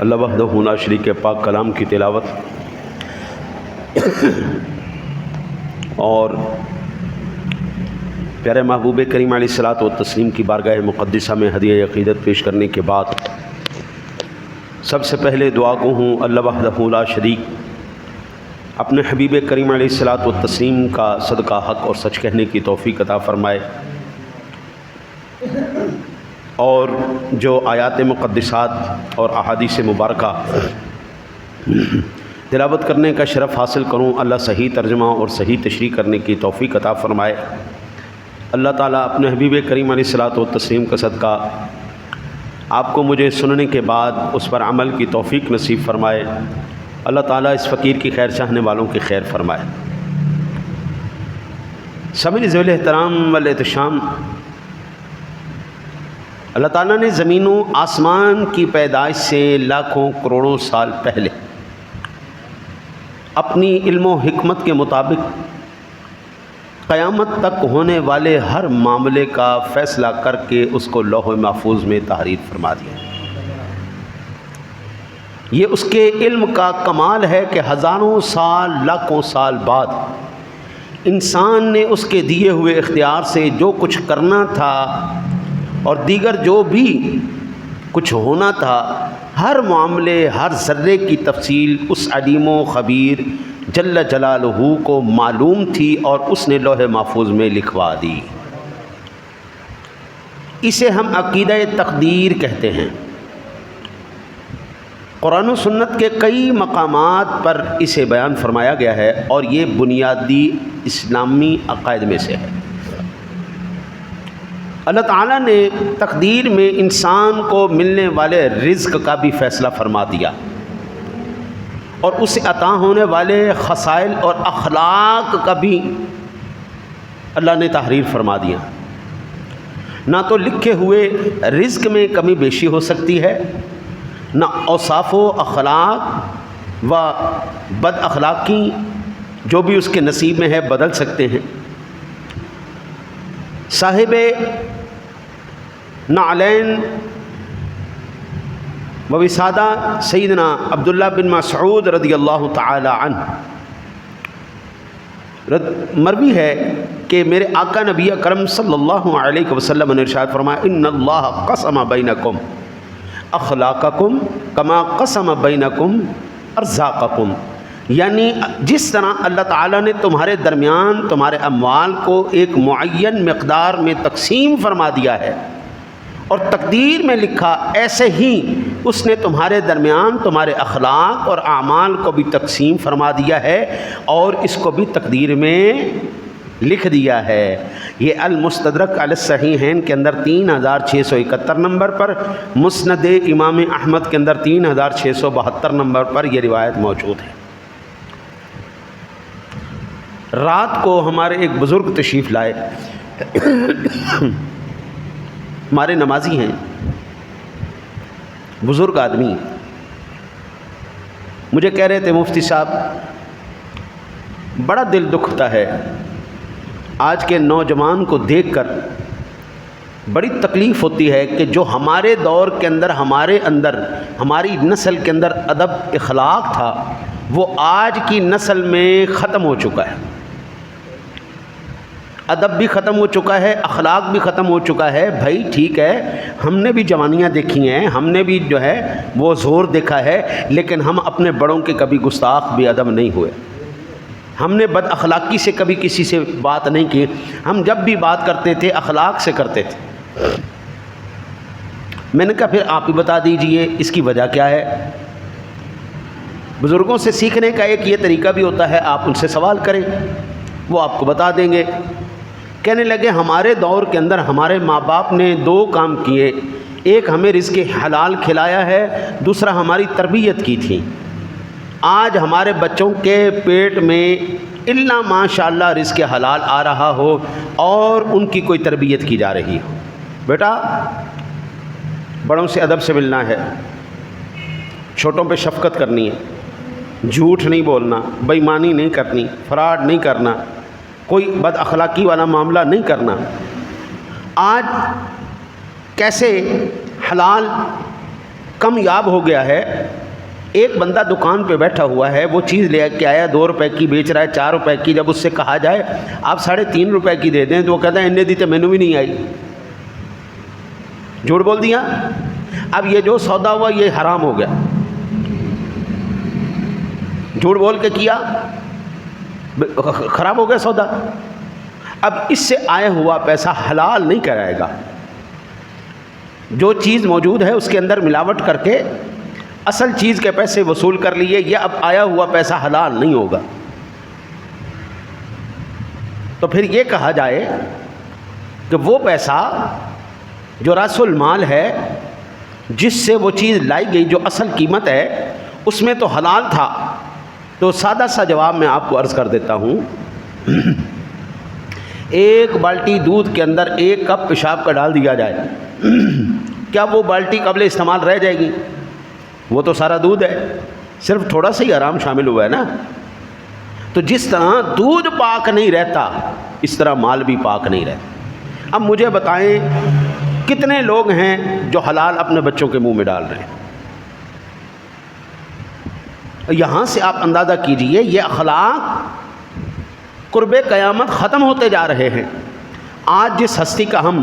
اللہ وحدہ لا شریک کے پاک کلام کی تلاوت اور پیارے محبوب کریم علیہ الصلاۃ والتسلیم کی بارگاہ مقدسہ میں ہدیہ عقیدت پیش کرنے کے بعد سب سے پہلے دعا گو ہوں اللہ وحدہ لا شریک اپنے حبیب کریم علیہ الصلاۃ والتسلیم کا صدقہ حق اور سچ کہنے کی توفیق عطا فرمائے، اور جو آیات مقدسات اور احادیث مبارکہ تلاوت کرنے کا شرف حاصل کروں، اللہ صحیح ترجمہ اور صحیح تشریح کرنے کی توفیق عطا فرمائے۔ اللہ تعالیٰ اپنے حبیب کریم علیہ الصلاۃ والتسلیم کا صدقہ آپ کو مجھے سننے کے بعد اس پر عمل کی توفیق نصیب فرمائے۔ اللہ تعالیٰ اس فقیر کی خیر چاہنے والوں کی خیر فرمائے۔ سامعین ذویل احترام والاحتشام، اللہ تعالیٰ نے زمین و آسمان کی پیدائش سے لاکھوں کروڑوں سال پہلے اپنی علم و حکمت کے مطابق قیامت تک ہونے والے ہر معاملے کا فیصلہ کر کے اس کو لوح محفوظ میں تحریر فرما دیا۔ یہ اس کے علم کا کمال ہے کہ ہزاروں سال لاکھوں سال بعد انسان نے اس کے دیے ہوئے اختیار سے جو کچھ کرنا تھا اور دیگر جو بھی کچھ ہونا تھا، ہر معاملے ہر ذرے کی تفصیل اس علیم و خبیر جل جلالہ کو معلوم تھی اور اس نے لوح محفوظ میں لکھوا دی۔ اسے ہم عقیدہ تقدیر کہتے ہیں۔ قرآن و سنت کے کئی مقامات پر اسے بیان فرمایا گیا ہے اور یہ بنیادی اسلامی عقائد میں سے ہے۔ اللہ تعالیٰ نے تقدیر میں انسان کو ملنے والے رزق کا بھی فیصلہ فرما دیا اور اسے عطا ہونے والے خصائل اور اخلاق کا بھی اللہ نے تحریر فرما دیا۔ نہ تو لکھے ہوئے رزق میں کمی بیشی ہو سکتی ہے، نہ اوصاف و اخلاق و بد اخلاقی جو بھی اس کے نصیب میں ہے بدل سکتے ہیں۔ صاحب نعلین و وسادہ سیدنا عبداللہ بن مسعود رضی اللہ تعالی عنہ مروی ہے کہ میرے آقا نبی اکرم صلی اللہ علیہ وسلم نے ارشاد فرمایا، ان اللہ قسم بینکم اخلاقکم کما قسم بینکم ارزاقکم، یعنی جس طرح اللہ تعالیٰ نے تمہارے درمیان تمہارے اموال کو ایک معین مقدار میں تقسیم فرما دیا ہے اور تقدیر میں لکھا، ایسے ہی اس نے تمہارے درمیان تمہارے اخلاق اور اعمال کو بھی تقسیم فرما دیا ہے اور اس کو بھی تقدیر میں لکھ دیا ہے۔ یہ المستدرک علی الصحیحین کے اندر 3671 نمبر پر، مسند امام احمد کے اندر 3672 نمبر پر یہ روایت موجود ہے۔ رات کو ہمارے ایک بزرگ تشریف لائے، ہمارے نمازی ہیں، بزرگ آدمی، مجھے کہہ رہے تھے مفتی صاحب بڑا دل دکھتا ہے، آج کے نوجوان کو دیکھ کر بڑی تکلیف ہوتی ہے کہ جو ہمارے دور کے اندر ہمارے اندر ہماری نسل کے اندر ادب اخلاق تھا وہ آج کی نسل میں ختم ہو چکا ہے۔ ادب بھی ختم ہو چکا ہے، اخلاق بھی ختم ہو چکا ہے۔ بھائی ٹھیک ہے، ہم نے بھی جوانیاں دیکھی ہیں، ہم نے بھی جو ہے وہ زور دیکھا ہے، لیکن ہم اپنے بڑوں کے کبھی گستاخ بے ادب نہیں ہوئے، ہم نے بد اخلاقی سے کبھی کسی سے بات نہیں کی، ہم جب بھی بات کرتے تھے اخلاق سے کرتے تھے۔ میں نے کہا پھر آپ ہی بتا دیجئے اس کی وجہ کیا ہے۔ بزرگوں سے سیکھنے کا ایک یہ طریقہ بھی ہوتا ہے، آپ ان سے سوال کریں، وہ آپ کو بتا دیں گے۔ کہنے لگے ہمارے دور کے اندر ہمارے ماں باپ نے 2 کام کیے، ایک ہمیں رزق حلال کھلایا ہے، دوسرا ہماری تربیت کی تھی۔ آج ہمارے بچوں کے پیٹ میں الا ماشاءاللہ رزق حلال آ رہا ہو اور ان کی کوئی تربیت کی جا رہی ہو۔ بیٹا بڑوں سے ادب سے ملنا ہے، چھوٹوں پہ شفقت کرنی ہے، جھوٹ نہیں بولنا، بے ایمانی نہیں کرنی، فراڈ نہیں کرنا، کوئی بد اخلاقی والا معاملہ نہیں کرنا۔ آج کیسے حلال کمیاب ہو گیا ہے. ایک بندہ دکان پہ بیٹھا ہوا ہے, وہ چیز لے کے آیا 2 روپے کی بیچ رہا ہے 4 روپے کی. جب اس سے کہا جائے آپ 3.5 روپے کی دے دیں تو وہ کہتا ہے انہیں دی تو مینوں بھی نہیں آئی. جھوٹ بول دیا. اب یہ جو سودا ہوا یہ حرام ہو گیا, جھوٹ بول کے کیا, خراب ہو گیا سودا. اب اس سے آیا ہوا پیسہ حلال نہیں کرائے گا. جو چیز موجود ہے اس کے اندر ملاوٹ کر کے اصل چیز کے پیسے وصول کر لیے, یہ اب آیا ہوا پیسہ حلال نہیں ہوگا. تو پھر یہ کہا جائے کہ وہ پیسہ جو راس المال ہے, جس سے وہ چیز لائی گئی, جو اصل قیمت ہے اس میں تو حلال تھا. تو سادہ سا جواب میں آپ کو عرض کر دیتا ہوں. ایک بالٹی دودھ کے اندر 1 کپ پیشاب کا ڈال دیا جائے, کیا وہ بالٹی قابل استعمال رہ جائے گی؟ وہ تو سارا دودھ ہے, صرف تھوڑا سا ہی آرام شامل ہوا ہے نا. تو جس طرح دودھ پاک نہیں رہتا اس طرح مال بھی پاک نہیں رہتا. اب مجھے بتائیں کتنے لوگ ہیں جو حلال اپنے بچوں کے منہ میں ڈال رہے ہیں؟ یہاں سے آپ اندازہ کیجئے یہ اخلاق قرب قیامت ختم ہوتے جا رہے ہیں. آج جس ہستی کا ہم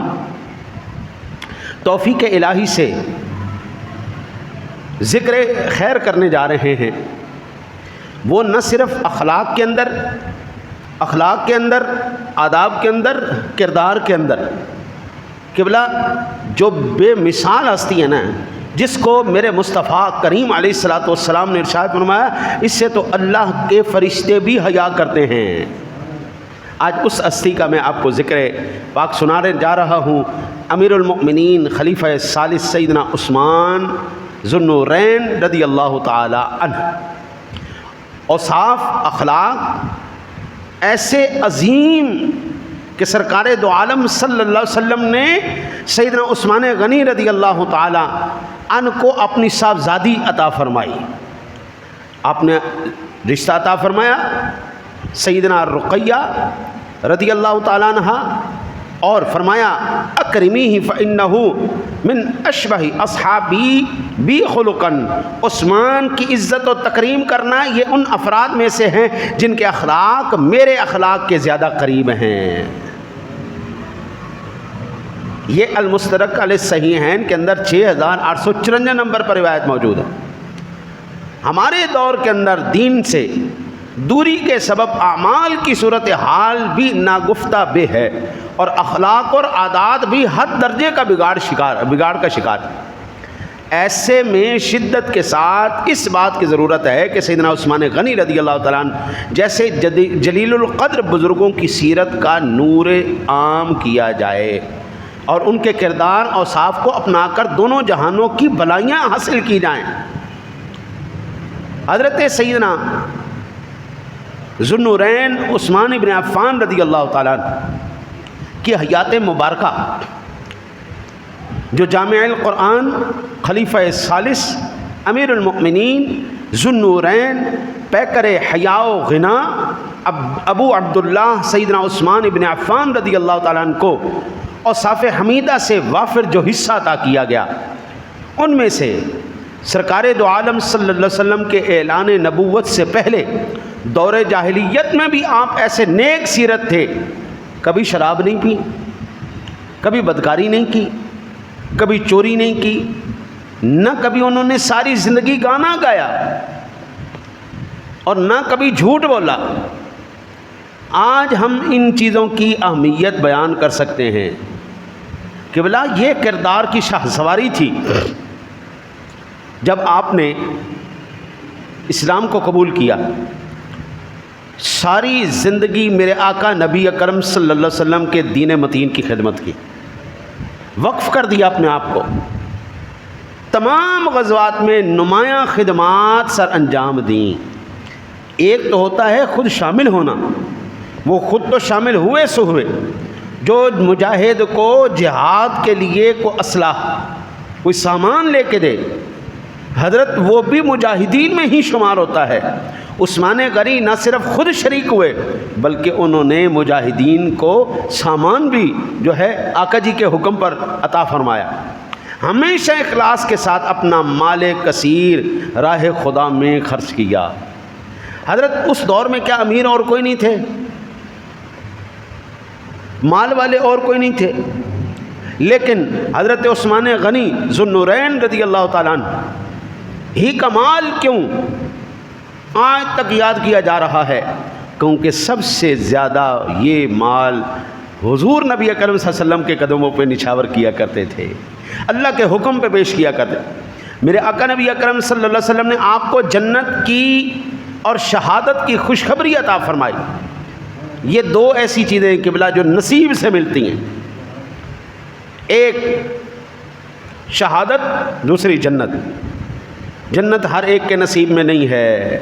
توفیق الہی سے ذکر خیر کرنے جا رہے ہیں, وہ نہ صرف اخلاق کے اندر, آداب کے اندر, کردار کے اندر, قبلہ جو بے مثال ہستی ہے نا, جس کو میرے مصطفیٰ کریم علیہ الصلوۃ والسلام نے ارشاد فرمایا اس سے تو اللہ کے فرشتے بھی حیا کرتے ہیں. آج اس ہستی کا میں آپ کو ذکر پاک سنانے جا رہا ہوں. امیر المؤمنین خلیفہ ثالث سیدنا عثمان ذو النورین رضی اللہ تعالی عنہ. اوصاف اخلاق ایسے عظیم کہ سرکار دو عالم صلی اللہ علیہ وسلم نے سیدنا عثمان غنی رضی اللہ تعالی عنہ کو اپنی صاحبزادی عطا فرمائی. آپ نے رشتہ عطا فرمایا سیدنا رقیہ رضی اللہ تعالی عنہ, اور فرمایا اکرمیہ فإنہ من اشبہ اصحابی بی خلقا. عثمان کی عزت و تکریم کرنا یہ ان افراد میں سے ہیں جن کے اخلاق میرے اخلاق کے زیادہ قریب ہیں. یہ المستدرک علی الصحیحین کے اندر 6854 نمبر پر روایت موجود ہے. ہمارے دور کے اندر دین سے دوری کے سبب اعمال کی صورتحال بھی ناگفتہ بے ہے, اور اخلاق اور عادات بھی حد درجے کا بگاڑ کا شکار ہے. ایسے میں شدت کے ساتھ اس بات کی ضرورت ہے کہ سیدنا عثمان غنی رضی اللہ تعالیٰ عنہ جیسے جلیل القدر بزرگوں کی سیرت کا نور عام کیا جائے, اور ان کے کردار اور اوصاف کو اپنا کر دونوں جہانوں کی بھلائیاں حاصل کی جائیں. حضرت سیدنا ذو النورین عثمان بن عفان رضی اللہ تعالیٰ عنہ کی حیات مبارکہ جو جامع القرآن خلیفہ ثالث امیر المؤمنین ذو النورین پیکر حیا و غنا ابو عبداللہ سیدنا عثمان بن عفان رضی اللہ تعالیٰ عنہ کو اوصاف حمیدہ سے وافر جو حصہ عطا کیا گیا, ان میں سے سرکار دو عالم صلی اللہ علیہ وسلم کے اعلان نبوت سے پہلے دور جاہلیت میں بھی آپ ایسے نیک سیرت تھے. کبھی شراب نہیں پی, کبھی بدکاری نہیں کی, کبھی چوری نہیں کی, نہ کبھی انہوں نے ساری زندگی گانا گایا, اور نہ کبھی جھوٹ بولا. آج ہم ان چیزوں کی اہمیت بیان کر سکتے ہیں کہ بلا یہ کردار کی شاہ سواری تھی جب آپ نے اسلام کو قبول کیا. ساری زندگی میرے آقا نبی اکرم صلی اللہ علیہ وسلم کے دین متین کی خدمت کی, وقف کر دیا اپنے آپ کو, تمام غزوات میں نمایاں خدمات سر انجام دیں. ایک تو ہوتا ہے خود شامل ہونا, وہ خود تو شامل ہوئے سو ہوئے, جو مجاہد کو جہاد کے لیے کوئی اسلحہ کوئی سامان لے کے دے, حضرت وہ بھی مجاہدین میں ہی شمار ہوتا ہے. عثمان غنی نہ صرف خود شریک ہوئے بلکہ انہوں نے مجاہدین کو سامان بھی جو ہے آقا جی کے حکم پر عطا فرمایا. ہمیشہ اخلاص کے ساتھ اپنا مال کثیر راہ خدا میں خرچ کیا۔ حضرت اس دور میں کیا امیر اور کوئی نہیں تھے؟ مال والے اور کوئی نہیں تھے، لیکن حضرت عثمان غنی ذو النورین رضی اللہ تعالیٰ عنہ ہی کا مال کیوں آج تک یاد کیا جا رہا ہے؟ کیونکہ سب سے زیادہ یہ مال حضور نبی اکرم صلی اللہ علیہ وسلم کے قدموں پہ نچھاور کیا کرتے تھے، اللہ کے حکم پہ پیش کیا کرتے تھے۔ میرے آقا نبی اکرم صلی اللہ علیہ وسلم نے آپ کو جنت کی اور شہادت کی خوشخبری عطا فرمائی۔ یہ دو ایسی چیزیں قبلہ جو نصیب سے ملتی ہیں، ایک شہادت، دوسری جنت۔ جنت ہر ایک کے نصیب میں نہیں ہے،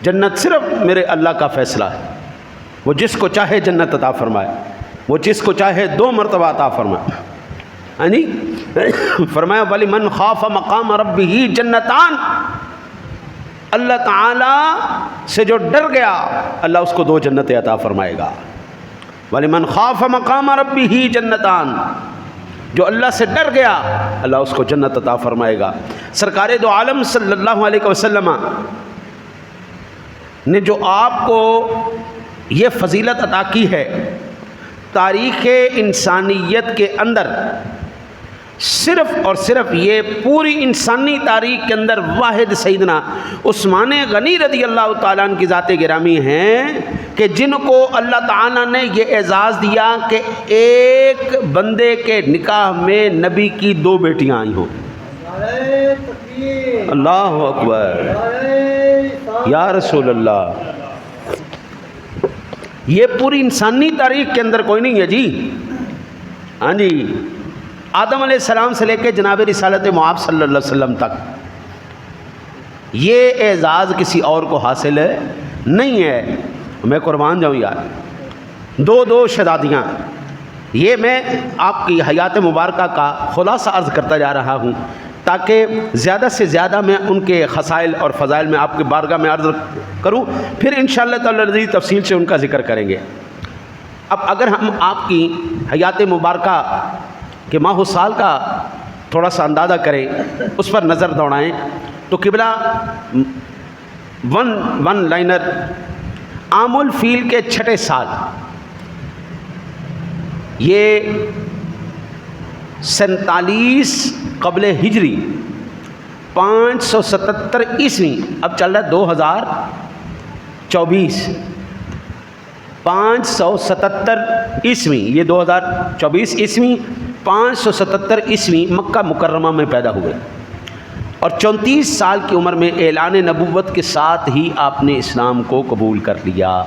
جنت صرف میرے اللہ کا فیصلہ ہے۔ وہ جس کو چاہے جنت عطا فرمائے، وہ جس کو چاہے 2 مرتبہ عطا فرمائے۔ یعنی فرمایا وَلِمَنْ خَافَ مَقَامَ رَبِّهِ جنتان، اللہ تعالیٰ سے جو ڈر گیا اللہ اس کو 2 جنتیں عطا فرمائے گا۔ وَلِمَنْ خَافَ مَقَامَ رَبِّهِ جنتان، جو اللہ سے ڈر گیا اللہ اس کو جنت عطا فرمائے گا۔ سرکار دو عالم صلی اللہ علیہ وسلم نے جو آپ کو یہ فضیلت عطا کی ہے، تاریخ انسانیت کے اندر صرف اور صرف یہ پوری انسانی تاریخ کے اندر واحد سیدنا عثمان غنی رضی اللہ تعالیٰ عنہ کی ذات گرامی ہیں کہ جن کو اللہ تعالیٰ نے یہ اعزاز دیا کہ ایک بندے کے نکاح میں نبی کی 2 بیٹیاں آئی ہوں۔ اللہ اکبر، یا رسول اللہ، یہ پوری انسانی تاریخ کے اندر کوئی نہیں ہے جی۔ ہاں جی، آدم علیہ السلام سے لے کے جناب رسالت مآب صلی اللہ علیہ وسلم تک یہ اعزاز کسی اور کو حاصل ہے نہیں ہے۔ میں قربان جاؤں یار، 2 شہزادیاں، یہ میں آپ کی حیات مبارکہ کا خلاصہ عرض کرتا جا رہا ہوں تاکہ زیادہ سے زیادہ میں ان کے خصائل اور فضائل میں آپ کے بارگاہ میں عرض کروں، پھر انشاءاللہ تعالی تفصیل سے ان کا ذکر کریں گے۔ اب اگر ہم آپ کی حیات مبارکہ کہ ماہ و سال کا تھوڑا سا اندازہ کریں، اس پر نظر دوڑائیں تو قبلہ ون لائنر عام الفیل کے 6 سال، یہ 47 قبل ہجری 577 عیسوی، اب چل رہا ہے 2024، 577 عیسوی، یہ 2024 عیسوی 577 عیسوی مکہ مکرمہ میں پیدا ہوئے، اور 34 سال کی عمر میں اعلان نبوت کے ساتھ ہی آپ نے اسلام کو قبول کر لیا۔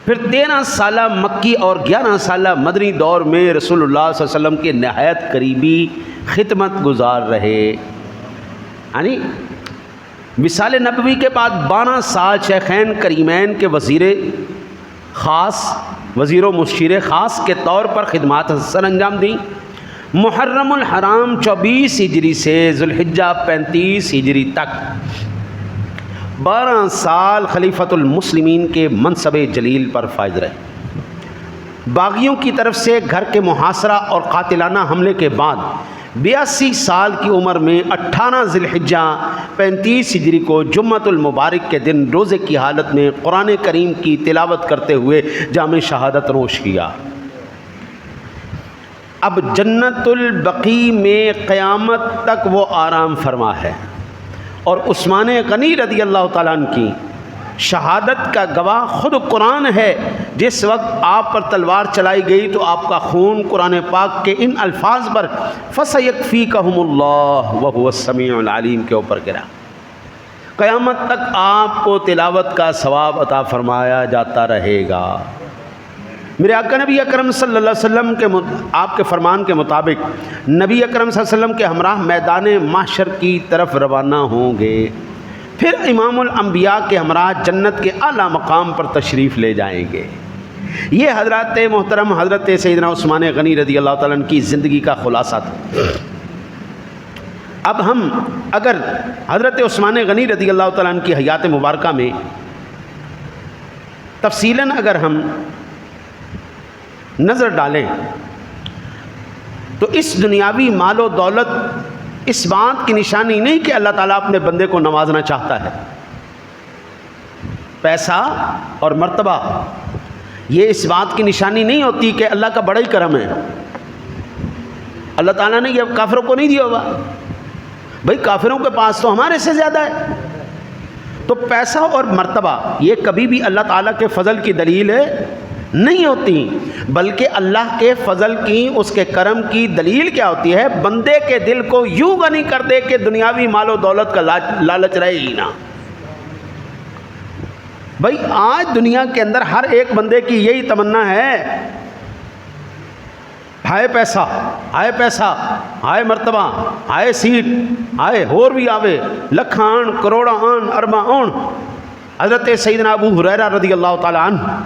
پھر 13 سالہ مکی اور 11 سالہ مدنی دور میں رسول اللہ صلی اللہ علیہ وسلم کے نہایت قریبی خدمت گزار رہے۔ یعنی وصال نبوی کے بعد 12 سال شیخین کریمین کے وزیر و مشیر خاص کے طور پر خدمات سر انجام دیں۔ محرم الحرام 24 ہجری سے ذوالحجہ 35 ہجری تک 12 سال خلیفۃ المسلمین کے منصب جلیل پر فائز رہے۔ باغیوں کی طرف سے گھر کے محاصرہ اور قاتلانہ حملے کے بعد 82 سال کی عمر میں 18 ذی الحجہ 35 ہجری کو جمعۃ المبارک کے دن روزے کی حالت میں قرآن کریم کی تلاوت کرتے ہوئے جام شہادت نوش کیا۔ اب جنت البقیع میں قیامت تک وہ آرام فرما ہے، اور عثمان غنی رضی اللہ تعالیٰ عنہ کی شہادت کا گواہ خود قرآن ہے۔ جس وقت آپ پر تلوار چلائی گئی تو آپ کا خون قرآن پاک کے ان الفاظ پر فَسَيَكْفِيكَهُمُ اللَّهُ وَهُوَ السَّمِيعُ الْعَلِيمُ کے اوپر گرا۔ قیامت تک آپ کو تلاوت کا ثواب عطا فرمایا جاتا رہے گا۔ میرے آقا نبی اکرم صلی اللہ علیہ وسلم کے آپ کے فرمان کے مطابق نبی اکرم صلی اللہ علیہ وسلم کے ہمراہ میدان محشر کی طرف روانہ ہوں گے، پھر امام الانبیاء کے ہمراہ جنت کے اعلیٰ مقام پر تشریف لے جائیں گے۔ یہ حضرت محترم حضرت سیدنا عثمان غنی رضی اللہ تعالیٰ عنہ کی زندگی کا خلاصہ تھا۔ اب ہم اگر حضرت عثمان غنی رضی اللہ تعالیٰ عنہ کی حیات مبارکہ میں تفصیلاً اگر ہم نظر ڈالیں تو اس دنیاوی مال و دولت اس بات کی نشانی نہیں کہ اللہ تعالیٰ اپنے بندے کو نوازنا چاہتا ہے. پیسہ اور مرتبہ یہ اس بات کی نشانی نہیں ہوتی کہ اللہ کا بڑا ہی کرم ہے. اللہ تعالیٰ نے یہ کافروں کو نہیں دیا ہوگا. بھائی کافروں کے پاس تو ہمارے سے زیادہ ہے. تو پیسہ اور مرتبہ یہ کبھی بھی اللہ تعالیٰ کے فضل کی دلیل نہیں ہوتی، بلکہ اللہ کے فضل کی، اس کے کرم کی دلیل کیا ہوتی ہے؟ بندے کے دل کو یوں غنی کر دے کہ دنیاوی مال و دولت کا لالچ رہے ہی نہ. بھائی آج دنیا کے اندر ہر ایک بندے کی یہی تمنا ہے، ہائے پیسہ، ہائے پیسہ، ہائے مرتبہ، ہائے سیٹ، ہائے ہور بھی آوے لکھاں آن، کروڑاں آن، ارباں آن. حضرت سیدنا ابو ہریرہ رضی اللہ تعالی عنہ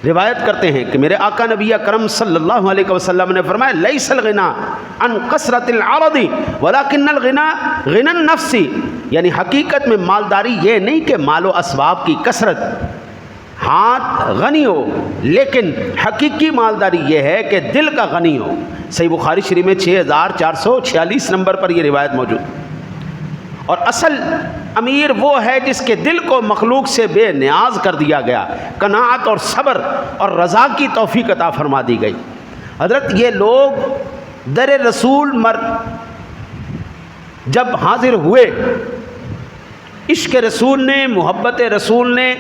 روایت کرتے ہیں کہ میرے آقا نبی اکرم صلی اللہ علیہ وسلم نے فرمایا لیس الغنا عن کثرت العرض ولکن الغنا غنى النفس، یعنی حقیقت میں مالداری یہ نہیں کہ مال و اسباب کی کثرت، ہاتھ غنی ہو، لیکن حقیقی مالداری یہ ہے کہ دل کا غنی ہو. صحیح بخاری شریف میں 6446 نمبر پر یہ روایت موجود. اور اصل امیر وہ ہے جس کے دل کو مخلوق سے بے نیاز کر دیا گیا، قناعت اور صبر اور رضا کی توفیق عطا فرما دی گئی. حضرت یہ لوگ در رسول جب حاضر ہوئے، عشق رسول نے، محبت رسول نے،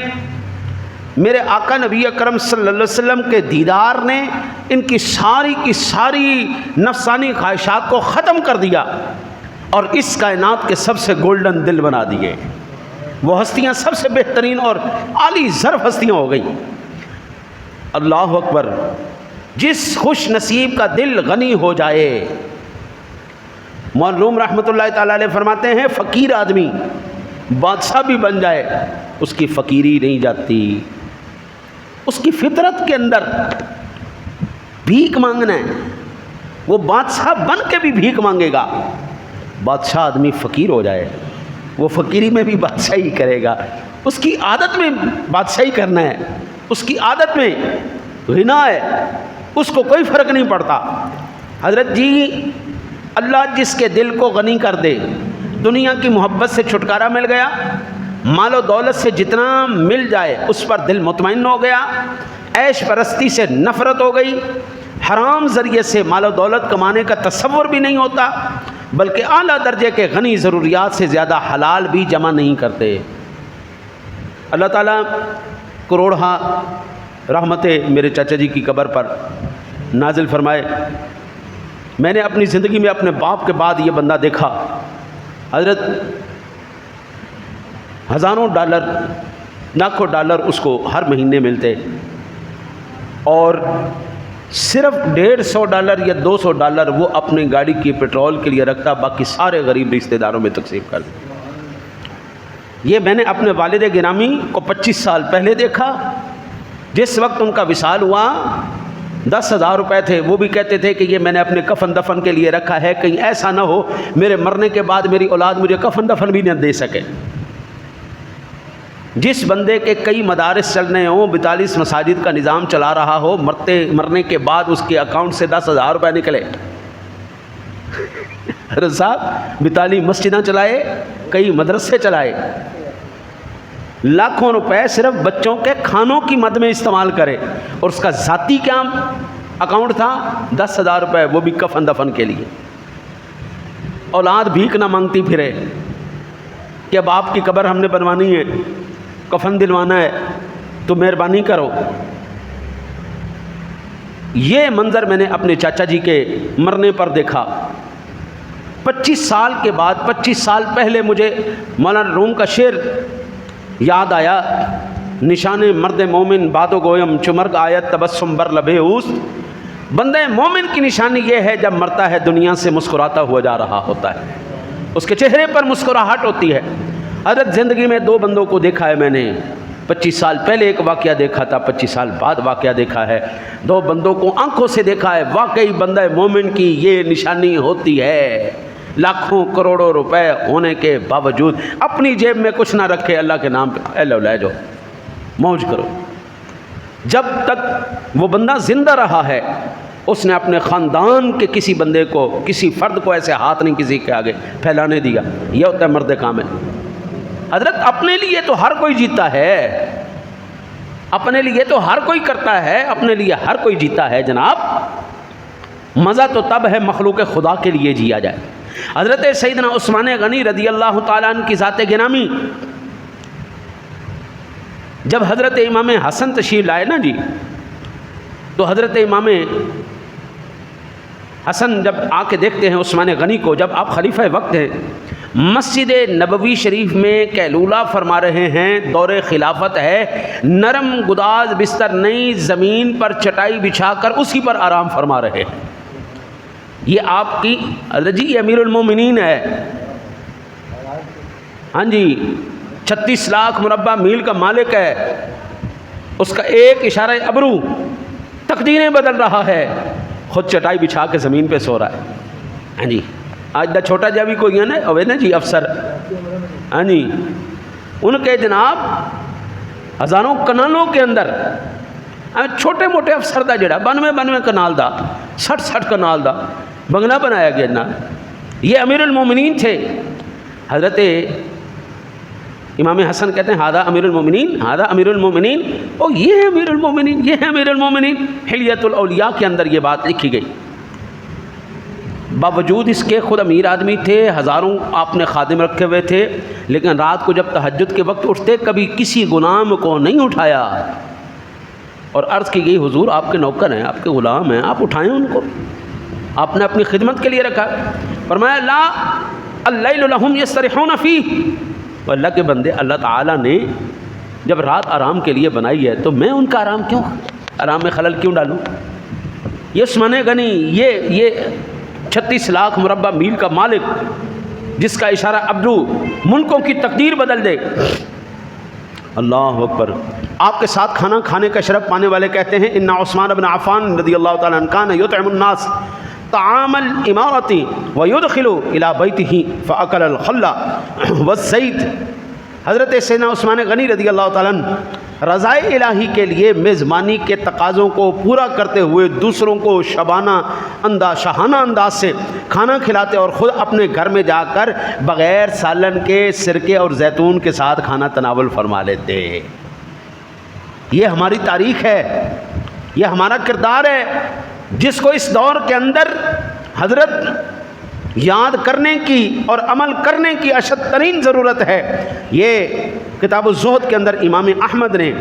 میرے آقا نبی اکرم صلی اللہ علیہ وسلم کے دیدار نے ان کی ساری نفسانی خواہشات کو ختم کر دیا اور اس کائنات کے سب سے گولڈن دل بنا دیے. وہ ہستیاں سب سے بہترین اور عالی ظرف ہستیاں ہو گئیں. اللہ اکبر. جس خوش نصیب کا دل غنی ہو جائے، مولانا روم رحمۃ اللہ تعالی علیہ فرماتے ہیں فقیر آدمی بادشاہ بھی بن جائے اس کی فقیری نہیں جاتی. اس کی فطرت کے اندر بھیک مانگنا ہے، وہ بادشاہ بن کے بھی بھیک مانگے گا. بادشاہ آدمی فقیر ہو جائے وہ فقیری میں بھی بادشاہی کرے گا. اس کی عادت میں بادشاہی کرنا ہے، اس کی عادت میں غنا ہے، اس کو کوئی فرق نہیں پڑتا. حضرت جی اللہ جس کے دل کو غنی کر دے، دنیا کی محبت سے چھٹکارا مل گیا، مال و دولت سے جتنا مل جائے اس پر دل مطمئن ہو گیا، عیش پرستی سے نفرت ہو گئی، حرام ذریعے سے مال و دولت کمانے کا تصور بھی نہیں ہوتا، بلکہ اعلیٰ درجے کے غنی ضروریات سے زیادہ حلال بھی جمع نہیں کرتے. اللہ تعالیٰ کروڑہا رحمتیں میرے چاچا جی کی قبر پر نازل فرمائے. میں نے اپنی زندگی میں اپنے باپ کے بعد یہ بندہ دیکھا. حضرت ہزاروں ڈالر، لاکھوں ڈالر اس کو ہر مہینے ملتے، اور صرف $150 یا $200 وہ اپنی گاڑی کی پیٹرول کے لیے رکھتا، باقی سارے غریب رشتہ داروں میں تقسیم کر دیتا. یہ میں نے اپنے والد گرامی کو 25 سال پہلے دیکھا. جس وقت ان کا وصال ہوا 10,000 روپے تھے، وہ بھی کہتے تھے کہ یہ میں نے اپنے کفن دفن کے لیے رکھا ہے، کہیں ایسا نہ ہو میرے مرنے کے بعد میری اولاد مجھے کفن دفن بھی نہ دے سکے. جس بندے کے کئی مدارس چلنے ہوں، 42 مساجد کا نظام چلا رہا ہو، مرنے کے بعد اس کے اکاؤنٹ سے 10,000 روپے نکلے. حضرت صاحب 42 مسجدیں چلائے، کئی مدرسے چلائے، لاکھوں روپے صرف بچوں کے کھانوں کی مد میں استعمال کرے، اور اس کا ذاتی کیا اکاؤنٹ تھا 10,000 روپے، وہ بھی کفن دفن کے لیے. اولاد بھیک نہ مانگتی پھرے کہ اب آپ کی قبر ہم نے بنوانی ہے، کفن دلوانا ہے تو مہربانی کرو. یہ منظر میں نے اپنے چاچا جی کے مرنے پر دیکھا. 25 سال کے بعد، 25 سال پہلے مجھے مولانا روم کا شعر یاد آیا، نشان مرد مومن بادو گویم چمرگ آیت تبسم بر لبے اوست. بندہ مومن کی نشانی یہ ہے جب مرتا ہے دنیا سے مسکراتا ہوا جا رہا ہوتا ہے، اس کے چہرے پر مسکراہٹ ہوتی ہے. حضرت زندگی میں 2 بندوں کو دیکھا ہے میں نے. 25 سال پہلے ایک واقعہ دیکھا تھا، 25 سال بعد واقعہ دیکھا ہے. 2 بندوں کو آنکھوں سے دیکھا ہے. واقعی بندہ مومن کی یہ نشانی ہوتی ہے، لاکھوں کروڑوں روپے ہونے کے باوجود اپنی جیب میں کچھ نہ رکھے، اللہ کے نام پہ اے لو لے جو موج کرو. جب تک وہ بندہ زندہ رہا ہے اس نے اپنے خاندان کے کسی بندے کو، کسی فرد کو ایسے ہاتھ نہیں کسی کے آگے پھیلانے دیا. یہ ہوتا ہے مرد کامل. حضرت اپنے لیے تو ہر کوئی جیتا ہے، اپنے لیے تو ہر کوئی کرتا ہے، اپنے لیے ہر کوئی جیتا ہے جناب. مزہ تو تب ہے مخلوق خدا کے لیے جیا جائے. حضرت سیدنا عثمان غنی رضی اللہ تعالیٰ عنہ کی ذات گرامی جب حضرت امام حسن تشریف لائے نا جی، تو حضرت امام حسن جب آ کے دیکھتے ہیں عثمان غنی کو، جب آپ خلیفہ وقت ہیں، مسجد نبوی شریف میں قیلولہ فرما رہے ہیں، دور خلافت ہے، نرم گداز بستر نہیں، زمین پر چٹائی بچھا کر اسی پر آرام فرما رہے ہیں. یہ آپ کی حضرت جی امیر المومنین ہے، ہاں جی، 36 لاکھ مربع میل کا مالک ہے. اس کا ایک اشارہ ابرو تقدیریں بدل رہا ہے، خود چٹائی بچھا کے زمین پہ سو رہا ہے. ہاں جی، آج دا چھوٹا جا بھی کوئی ہے نا اوے نا جی افسر، ہاں جی، ان کے جناب ہزاروں کنالوں کے اندر چھوٹے موٹے افسر دا جڑا 92 کنال دا 60 کنال دا بنگلہ بنایا گیا نا. یہ امیر المومنین تھے. حضرت امام حسن کہتے ہیں ہادہ امیر المومنین، ہادہ امیر المومنین، او یہ ہے امیر المومنین، یہ ہے امیر المومنین. حلیۃ الاولیاء کے اندر یہ بات لکھی گئی. باوجود اس کے خود امیر آدمی تھے، ہزاروں آپ نے خادم رکھے ہوئے تھے، لیکن رات کو جب تہجد کے وقت اٹھتے کبھی کسی غلام کو نہیں اٹھایا اور عرض کی گئی حضور آپ کے نوکر ہیں، آپ کے غلام ہیں، آپ اٹھائیں ان کو. آپ نے اپنی خدمت کے لیے رکھا. فرمایا لا اللیل لہم یسترحون فیہ، اللہ کے بندے، اللہ تعالیٰ نے جب رات آرام کے لیے بنائی ہے تو میں ان کا آرام میں خلل کیوں ڈالوں. یہ عثمان غنی، یہ 36 لاکھ مربع میل کا مالک، جس کا اشارہ ابرو ملکوں کی تقدیر بدل دے. اللہ اکبر. آپ کے ساتھ کھانا کھانے کا شرف پانے والے کہتے ہیں ان عثمان بن عفان رضی اللہ تعالیٰ عنہ کان یطعم الناس طعام الامارۃ ویدخل الی بیتہ فاکل الخل والزیت. حضرت سیدنا عثمان غنی رضی اللہ تعالیٰ عنہ رضائے الہی کے لیے میزبانی کے تقاضوں کو پورا کرتے ہوئے دوسروں کو شاہانہ انداز سے کھانا کھلاتے اور خود اپنے گھر میں جا کر بغیر سالن کے، سرکے اور زیتون کے ساتھ کھانا تناول فرما لیتے. یہ ہماری تاریخ ہے، یہ ہمارا کردار ہے، جس کو اس دور کے اندر حضرت یاد کرنے کی اور عمل کرنے کی اشد ترین ضرورت ہے. یہ کتاب الزہد کے اندر امام احمد نے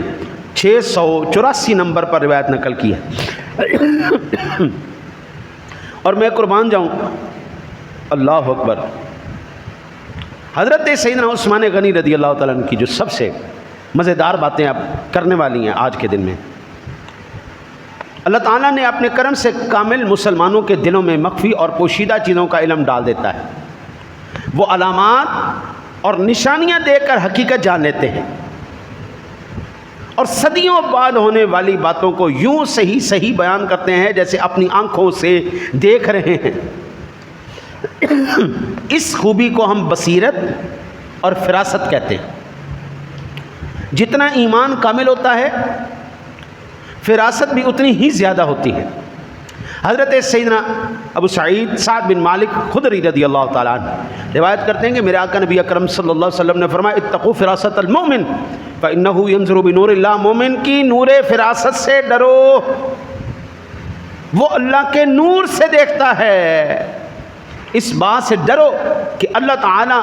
684 نمبر پر روایت نقل کی ہے. اور میں قربان جاؤں، اللہ اکبر، حضرت سیدنا عثمان غنی رضی اللہ تعالیٰ عنہ کی جو سب سے مزیدار باتیں آپ کرنے والی ہیں آج کے دن میں، اللہ تعالیٰ نے اپنے کرم سے کامل مسلمانوں کے دلوں میں مخفی اور پوشیدہ چیزوں کا علم ڈال دیتا ہے. وہ علامات اور نشانیاں دے کر حقیقت جان لیتے ہیں اور صدیوں بعد ہونے والی باتوں کو یوں صحیح بیان کرتے ہیں جیسے اپنی آنکھوں سے دیکھ رہے ہیں. اس خوبی کو ہم بصیرت اور فراست کہتے ہیں. جتنا ایمان کامل ہوتا ہے فراست بھی اتنی ہی زیادہ ہوتی ہے. حضرت سیدنا ابو سعد بن مالک خدری رضی اللہ تعالیٰ عنہ روایت کرتے ہیں کہ میرے آقا نبی اکرم صلی اللہ علیہ وسلم نے فرمایا اتقوا فراست المؤمن فإنه ينظر بنور اللہ. مومن کی نور فراست سے ڈرو، وہ اللہ کے نور سے دیکھتا ہے. اس بات سے ڈرو کہ اللہ تعالیٰ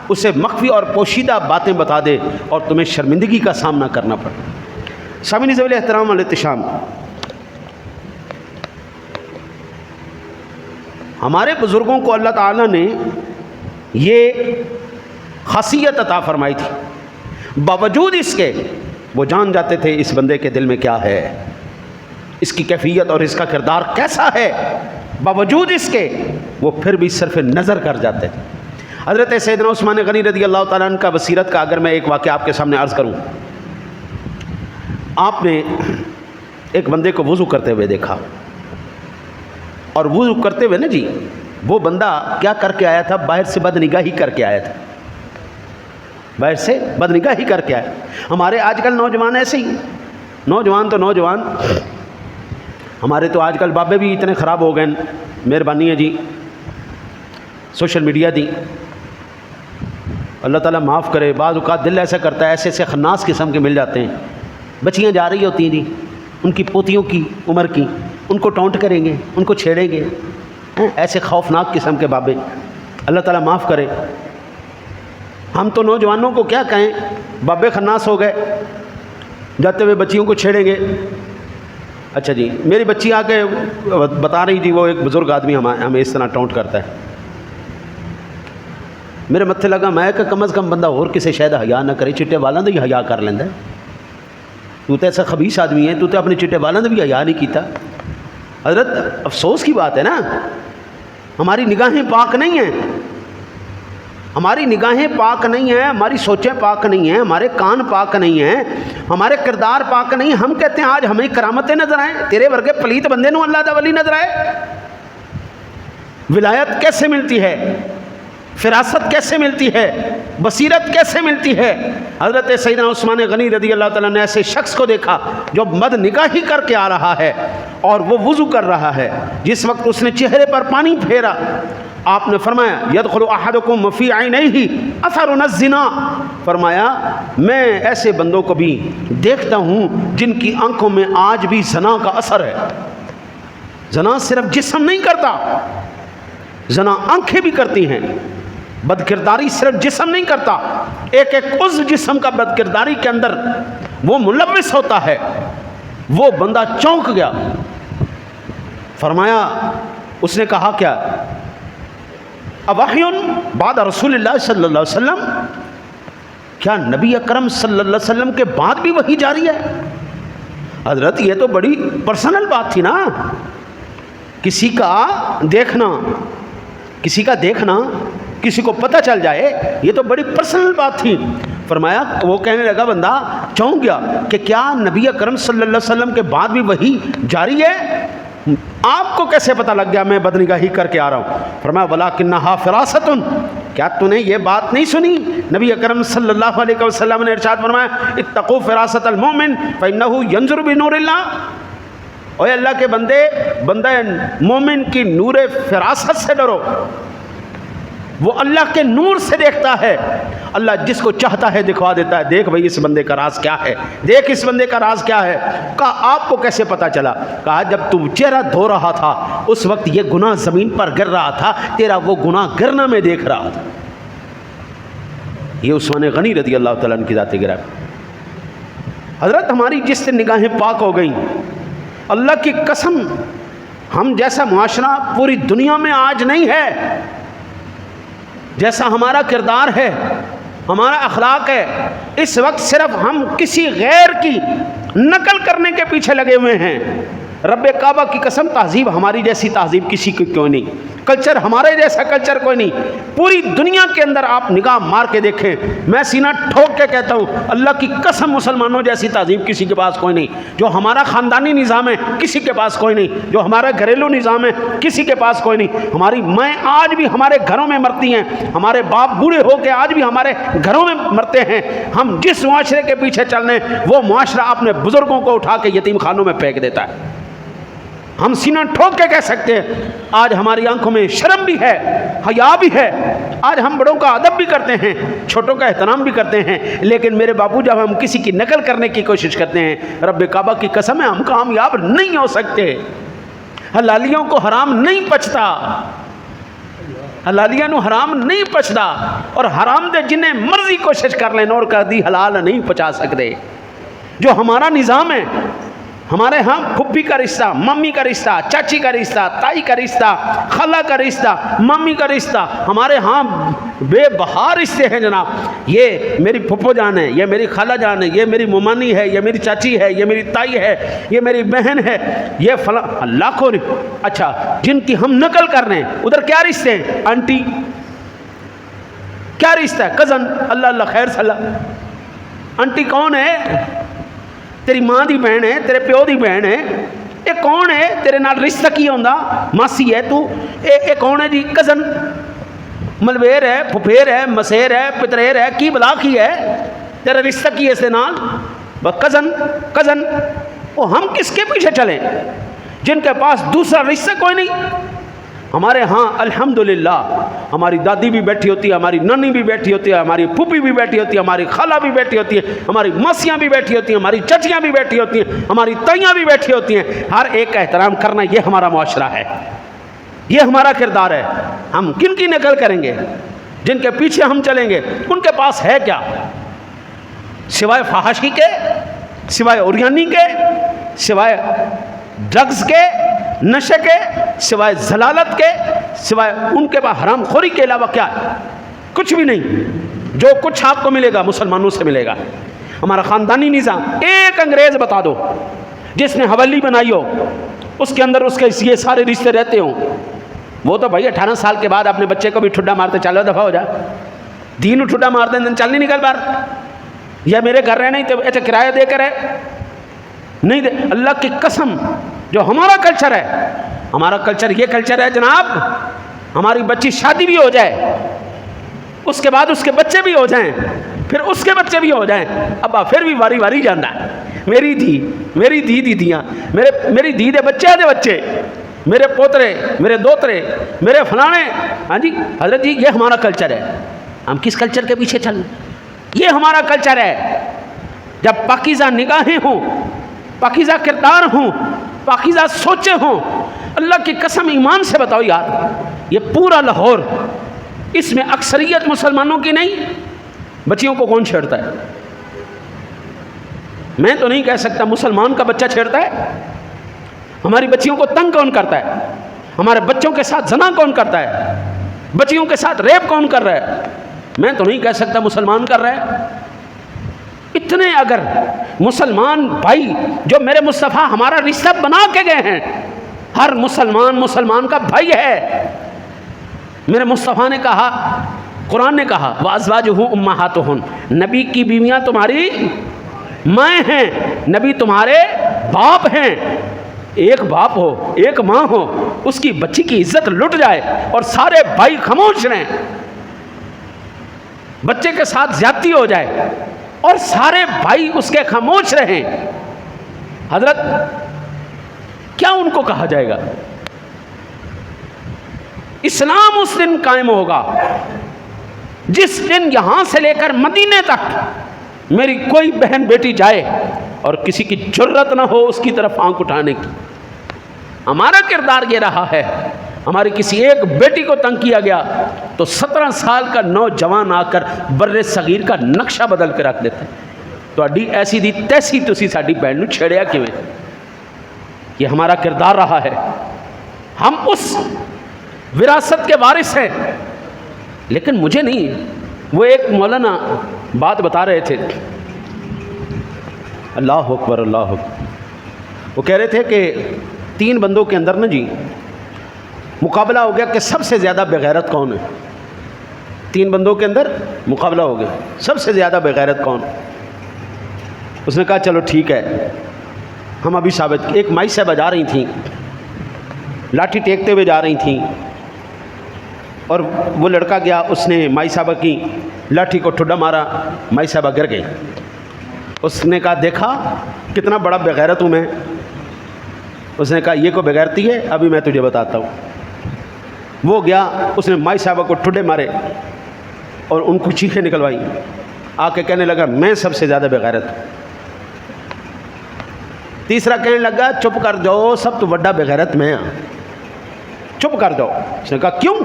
اسے مخفی اور پوشیدہ باتیں بتا دے اور تمہیں شرمندگی کا سامنا کرنا پڑے. سامعین ذوی الاحترام والاحتشام، ہمارے بزرگوں کو اللہ تعالیٰ نے یہ خاصیت عطا فرمائی تھی. باوجود اس کے وہ جان جاتے تھے اس بندے کے دل میں کیا ہے، اس کی کیفیت اور اس کا کردار کیسا ہے. باوجود اس کے وہ پھر بھی صرف نظر کر جاتے تھے. حضرت سیدنا عثمان غنی رضی اللہ تعالیٰ عنہ کا بصیرت کا اگر میں ایک واقعہ آپ کے سامنے عرض کروں، آپ نے ایک بندے کو وضو کرتے ہوئے دیکھا، اور وضو کرتے ہوئے نا جی وہ بندہ کیا کر کے آیا تھا؟ باہر سے بد نگاہی کر کے آیا تھا. باہر سے بد نگاہی کر کے آیا. ہمارے آج کل نوجوان ایسے ہی، نوجوان تو نوجوان ہمارے تو آج کل بابے بھی اتنے خراب ہو گئے، مہربانی ہے جی سوشل میڈیا دی، اللہ تعالیٰ معاف کرے۔ بعض اوقات دل ایسا کرتا ہے، ایسے ایسے خناس قسم کے مل جاتے ہیں، بچیاں جا رہی ہوتی ہیں جی ان کی پوتیوں کی عمر کی، ان کو ٹونٹ کریں گے، ان کو چھیڑیں گے، ایسے خوفناک قسم کے بابے، اللہ تعالیٰ معاف کرے۔ ہم تو نوجوانوں کو کیا کہیں، بابے خناس ہو گئے، جاتے ہوئے بچیوں کو چھیڑیں گے۔ اچھا جی، میری بچی آ کے بتا رہی تھی، وہ ایک بزرگ آدمی ہمیں اس طرح ٹونٹ کرتا ہے، میرے متھے لگا میں کہ کم از کم بندہ اور کسی شاید حیا نہ کرے، چٹے والاں دا ہی حیا کر لیندہ ہے، تو ایسا خبیث آدمی ہے، تو اپنے چٹے والاں دا بھی حیا نہیں کیتا۔ حضرت افسوس کی بات ہے نا، ہماری نگاہیں پاک نہیں ہیں، ہماری نگاہیں پاک نہیں ہیں، ہماری سوچیں پاک نہیں ہیں، ہمارے کان پاک نہیں ہیں، ہمارے کردار پاک نہیں۔ ہم کہتے ہیں آج ہمیں کرامتیں نظر آئیں، تیرے ورگے پلیت بندے نو اللہ دا ولی نظر آئے۔ ولایت کیسے ملتی ہے، فراست کیسے ملتی ہے، بصیرت کیسے ملتی ہے۔ حضرت سیدنا عثمان غنی رضی اللہ تعالیٰ نے ایسے شخص کو دیکھا جو بد نگاہی کر کے آ رہا ہے اور وہ وضو کر رہا ہے، جس وقت اس نے چہرے پر پانی پھیرا، آپ نے فرمایا یدخل احدکم فی عینیہ اثر الزنا، فرمایا میں ایسے بندوں کو بھی دیکھتا ہوں جن کی آنکھوں میں آج بھی زنا کا اثر ہے۔ زنا صرف جسم نہیں کرتا، زنا آنکھیں بھی کرتی ہیں۔ بد کرداری صرف جسم نہیں کرتا، ایک ایک عضو جسم کا بد کرداری کے اندر وہ ملوث ہوتا ہے۔ وہ بندہ چونک گیا، فرمایا، اس نے کہا کیا، اوحی بعد رسول اللہ صلی اللہ علیہ وسلم، کیا نبی اکرم صلی اللہ علیہ وسلم کے بعد بھی وحی جاری ہے؟ حضرت یہ تو بڑی پرسنل بات تھی نا، کسی کا دیکھنا کسی کو پتہ چل جائے، یہ تو بڑی پرسنل بات تھی۔ فرمایا، وہ کہنے لگا بندہ چونک گیا کہ کیا نبی اکرم صلی اللہ علیہ وسلم کے بعد بھی وحی جاری ہے؟ آپ کو کیسے پتہ لگ گیا میں بدنگاہی کر کے آ رہا ہوں؟ فرمایا وَلَكِنَّهَا فِرَاسَةٌ، کیا تو نے یہ بات نہیں سنی؟ نبی اکرم صلی اللہ علیہ وسلم نے ارشاد فرمایا اتقوا فراست المؤمن فإنه ينظر بنور اللہ، اوے اللہ کے بندہ مومن کی نور فراست سے ڈرو، وہ اللہ کے نور سے دیکھتا ہے، اللہ جس کو چاہتا ہے دکھوا دیتا ہے۔ دیکھ بھئی اس بندے کا راز کیا ہے، دیکھ اس بندے کا راز کیا ہے۔ کہا آپ کو کیسے پتا چلا؟ کہا جب تم چہرہ دھو رہا تھا اس وقت یہ گناہ زمین پر گر رہا تھا، تیرا وہ گناہ گرنا میں دیکھ رہا تھا۔ یہ عثمان غنی رضی اللہ تعالیٰ عنہ کی ذات گرامی۔ حضرت ہماری جس سے نگاہیں پاک ہو گئیں، اللہ کی قسم ہم جیسا معاشرہ پوری دنیا میں آج نہیں ہے، جیسا ہمارا کردار ہے، ہمارا اخلاق ہے، اس وقت صرف ہم کسی غیر کی نقل کرنے کے پیچھے لگے ہوئے ہیں۔ رب کعبہ کی قسم تہذیب ہماری جیسی تہذیب کسی کی کیوں نہیں، کلچر ہمارے جیسا کلچر کوئی نہیں۔ پوری دنیا کے اندر آپ نگاہ مار کے دیکھیں، میں سینہ ٹھوک کے کہتا ہوں اللہ کی قسم مسلمانوں جیسی تہذیب کسی کے پاس کوئی نہیں۔ جو ہمارا خاندانی نظام ہے کسی کے پاس کوئی نہیں، جو ہمارا گھریلو نظام ہے کسی کے پاس کوئی نہیں۔ ہماری مائیں آج بھی ہمارے گھروں میں مرتی ہیں، ہمارے باپ بوڑھے ہو کے آج بھی ہمارے گھروں میں مرتے ہیں۔ ہم جس معاشرے کے پیچھے چل رہے ہیں وہ معاشرہ اپنے بزرگوں کو اٹھا کے یتیم خانوں میں پھینک دیتا ہے۔ ہم سینہ ٹھوک کے کہہ سکتے ہیں آج ہماری آنکھوں میں شرم بھی ہے، حیا بھی ہے، آج ہم بڑوں کا ادب بھی کرتے ہیں، چھوٹوں کا احترام بھی کرتے ہیں، لیکن میرے باپو جب ہم کسی کی نقل کرنے کی کوشش کرتے ہیں رب کعبہ کی قسم ہے ہم کامیاب نہیں ہو سکتے۔ حلالیوں کو حرام نہیں پچتا، حلالیاں نو حرام نہیں پچتا، اور حرام دے جنہیں مرضی کوشش کر لیں اور کہہ دی حلال نہیں پچا سکتے۔ جو ہمارا نظام ہے، ہمارے ہاں پھپھی کا رشتہ، ممی کا رشتہ، چاچی کا رشتہ، تائی کا رشتہ، خالہ کا رشتہ، ممی کا رشتہ، ہمارے ہاں بے بہار رشتے ہیں جناب۔ یہ میری پھپھو جان ہے، یہ میری خالہ جان ہے، یہ میری ممانی ہے، یہ میری چاچی ہے، یہ میری تائی ہے، یہ میری بہن ہے، یہ فلاں لاکھوں۔ اچھا جن کی ہم نقل کر رہے ہیں ادھر کیا رشتے ہیں؟ آنٹی کیا رشتہ ہے؟ کزن، اللہ اللہ خیر صلاح۔ آنٹی کون ہے؟ تیری ماں دی بہن ہے، تیرے پیو دی بہن ہے۔ اے کون ہے تیرے نال رشتہ کی ہوندا؟ ماسی ہے تو، اے کون ہے جی؟ کزن، ملویر ہے، پھپھیر ہے، مسیر ہے، پتریر ہے، کی بلا کی ہے تیرا رشتہ کی ہے اس دے نال؟ بس کزن کزن۔ او ہم کس کے پیچھے چلیں؟ جن کے پاس دوسرا رشتہ کوئی نہیں. ہمارے ہاں الحمدللہ ہماری دادی بھی بیٹھی ہوتی ہے, ہماری نانی بھی بیٹھی ہوتی ہے, ہماری پھوپھی بھی بیٹھی ہوتی ہے, ہماری خالہ بھی بیٹھی ہوتی ہے, ہماری ماسیاں بھی بیٹھی ہوتی ہیں, ہماری چچیاں بھی بیٹھی ہوتی ہیں, ہماری تائیاں بھی بیٹھی ہوتی ہیں. ہر ایک کا احترام کرنا یہ ہمارا معاشرہ ہے, یہ ہمارا کردار ہے. ہم کن کی نقل کریں گے؟ جن کے پیچھے ہم چلیں گے ان کے پاس ہے کیا سوائے فحاشی کے, سوائے اوریانی کے, سوائے ڈرگز کے, نشے کے, سوائے ضلالت کے, سوائے ان کے پاس حرام خوری کے علاوہ کیا ہے؟ کچھ بھی نہیں. جو کچھ آپ کو ملے گا مسلمانوں سے ملے گا. ہمارا خاندانی نظام, ایک انگریز بتا دو جس نے حویلی بنائی ہو, اس کے اندر اس کے یہ سارے رشتے رہتے ہوں. وہ تو بھائی 18 سال کے بعد اپنے بچے کو بھی ٹھڈا مارتے, چلو دفعہ ہو جا, دین ٹھڈا مار دیں چل نہیں نکل بار, یا میرے گھر رہے نہیں تو ایسے کرایہ دے کر ہے نہیں دے. اللہ کی قسم جو ہمارا کلچر ہے, ہمارا کلچر یہ کلچر ہے جناب, ہماری بچی شادی بھی ہو جائے, اس کے بعد اس کے بچے بھی ہو جائیں, پھر اس کے بچے بھی ہو جائیں, ابا پھر بھی واری واری جانا ہے, میری دھی, میری دھی دیدیاں, میری دھی دے بچے, میرے پوترے, میرے دوترے, میرے فلانے. ہاں جی حضرت جی یہ ہمارا کلچر ہے. ہم کس کلچر کے پیچھے چل؟ یہ ہمارا کلچر ہے. جب پاکیزہ نگاہیں ہوں, پاکیزہ کردار ہوں, پاکیزہ سوچیں ہوں, اللہ کی قسم ایمان سے بتاؤ یار, یہ پورا لاہور اس میں اکثریت مسلمانوں کی نہیں, بچیوں کو کون چھیڑتا ہے؟ میں تو نہیں کہہ سکتا مسلمان کا بچہ چھیڑتا ہے. ہماری بچیوں کو تنگ کون کرتا ہے؟ ہمارے بچوں کے ساتھ زنا کون کرتا ہے؟ بچیوں کے ساتھ ریپ کون کر رہا ہے؟ میں تو نہیں کہہ سکتا مسلمان کر رہا ہے. اتنے اگر مسلمان بھائی جو میرے مصطفیٰ ہمارا رشتہ بنا کے گئے ہیں, ہر مسلمان کا بھائی ہے. میرے مصطفیٰ نے کہا, قرآن نے کہا وَأَزْوَاجُهُ أُمَّهَاتُهُنَّ, نبی کی بیویاں تمہاری مائیں ہیں, نبی تمہارے باپ ہیں. ایک باپ ہو, ایک ماں ہو, اس کی بچی کی عزت لٹ جائے اور سارے بھائی خاموش رہیں, بچے کے ساتھ زیادتی ہو جائے اور سارے بھائی اس کے خاموش رہیں, حضرت کیا ان کو کہا جائے گا؟ اسلام اس دن قائم ہوگا جس دن یہاں سے لے کر مدینے تک میری کوئی بہن بیٹی جائے اور کسی کی جرت نہ ہو اس کی طرف آنکھ اٹھانے کی. ہمارا کردار یہ رہا ہے, ہماری کسی ایک بیٹی کو تنگ کیا گیا تو 17 سال کا نوجوان آ کر بر صغیر کا نقشہ بدل کے رکھ دیتا ہے. تو اڈی ایسی دی تیسی تسی ساڈی بہن نو چھیڑیا کیویں؟ یہ ہمارا کردار رہا ہے. ہم اس وراثت کے وارث ہیں. لیکن مجھے نہیں, وہ ایک مولانا بات بتا رہے تھے, اللہ اکبر اللہ اکبر, وہ کہہ رہے تھے کہ 3 بندوں کے اندر نا جی مقابلہ ہو گیا کہ سب سے زیادہ بغیرت کون ہے. 3 بندوں کے اندر مقابلہ ہو گیا, سب سے زیادہ بغیرت کون. اس نے کہا چلو ٹھیک ہے, ہم ابھی ثابت. ایک مائی صاحبہ جا رہی تھیں, لاٹھی ٹیکتے ہوئے جا رہی تھیں, اور وہ لڑکا گیا, اس نے مائی صاحبہ کی لاٹھی کو ٹھڈا مارا, مائی صاحبہ گر گئی. اس نے کہا دیکھا کتنا بڑا بغیرت ہوں میں. اس نے کہا یہ کو بغیرتی ہے, ابھی میں تجھے بتاتا ہوں. وہ گیا, اس نے مائی صاحبہ کو ٹھڈے مارے اور ان کو چیخیں نکلوائی, آ کے کہنے لگا میں سب سے زیادہ بغیرت ہوں. تیسرا کہنے لگا چپ کر جاؤ, سب تو بڑا بغیرت میں ہاں, چپ کر جاؤ. اس نے کہا کیوں,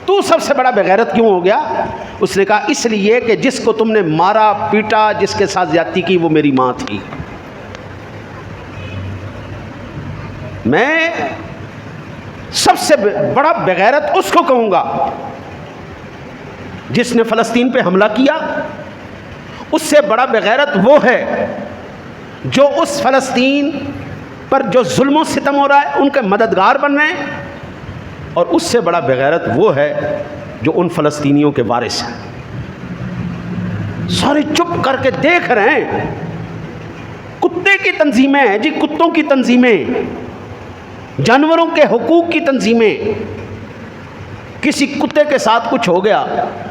تو سب سے بڑا بغیرت کیوں ہو گیا؟ اس نے کہا اس لیے کہ جس کو تم نے مارا پیٹا, جس کے ساتھ زیادتی کی, وہ میری ماں تھی. میں سب سے بڑا بغیرت اس کو کہوں گا جس نے فلسطین پہ حملہ کیا. اس سے بڑا بغیرت وہ ہے جو اس فلسطین پر جو ظلم و ستم ہو رہا ہے ان کے مددگار بن رہے ہیں. اور اس سے بڑا بغیرت وہ ہے جو ان فلسطینیوں کے وارث ہیں. سارے چپ کر کے دیکھ رہے ہیں. کتے کی تنظیمیں ہیں جی, کتوں کی تنظیمیں, جانوروں کے حقوق کی تنظیمیں. کسی کتے کے ساتھ کچھ ہو گیا,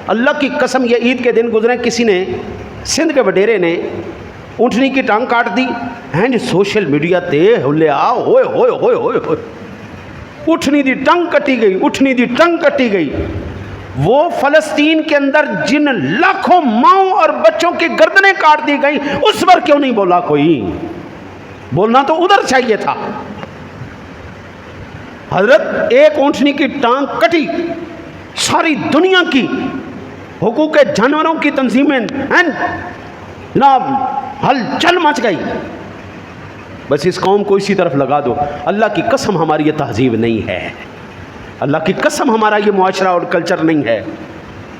اللہ کی قسم یہ عید کے دن گزرے, کسی نے سندھ کے وڈیرے نے اونٹنی کی ٹانگ کاٹ دی ہیں جی سوشل میڈیا تے ہلے آ ہوئے ہوئے ہوئے ہوئے ہوئے اٹھنی دی ٹنگ کٹی گئی، اٹھنی دی ٹنگ کٹی گئی۔ وہ فلسطین کے اندر جن لاکھوں ماؤں اور بچوں کی گردنیں کاٹ دی گئی اس پر کیوں نہیں بولا کوئی؟ بولنا تو ادھر چاہیے تھا۔ حضرت ایک اونٹنی کی ٹانگ کٹی، ساری دنیا کی حقوق جانوروں کی تنظیمیں جناب ہلچل مچ گئی۔ بس اس قوم کو اسی طرف لگا دو۔ اللہ کی قسم ہماری یہ تہذیب نہیں ہے، اللہ کی قسم ہمارا یہ معاشرہ اور کلچر نہیں ہے۔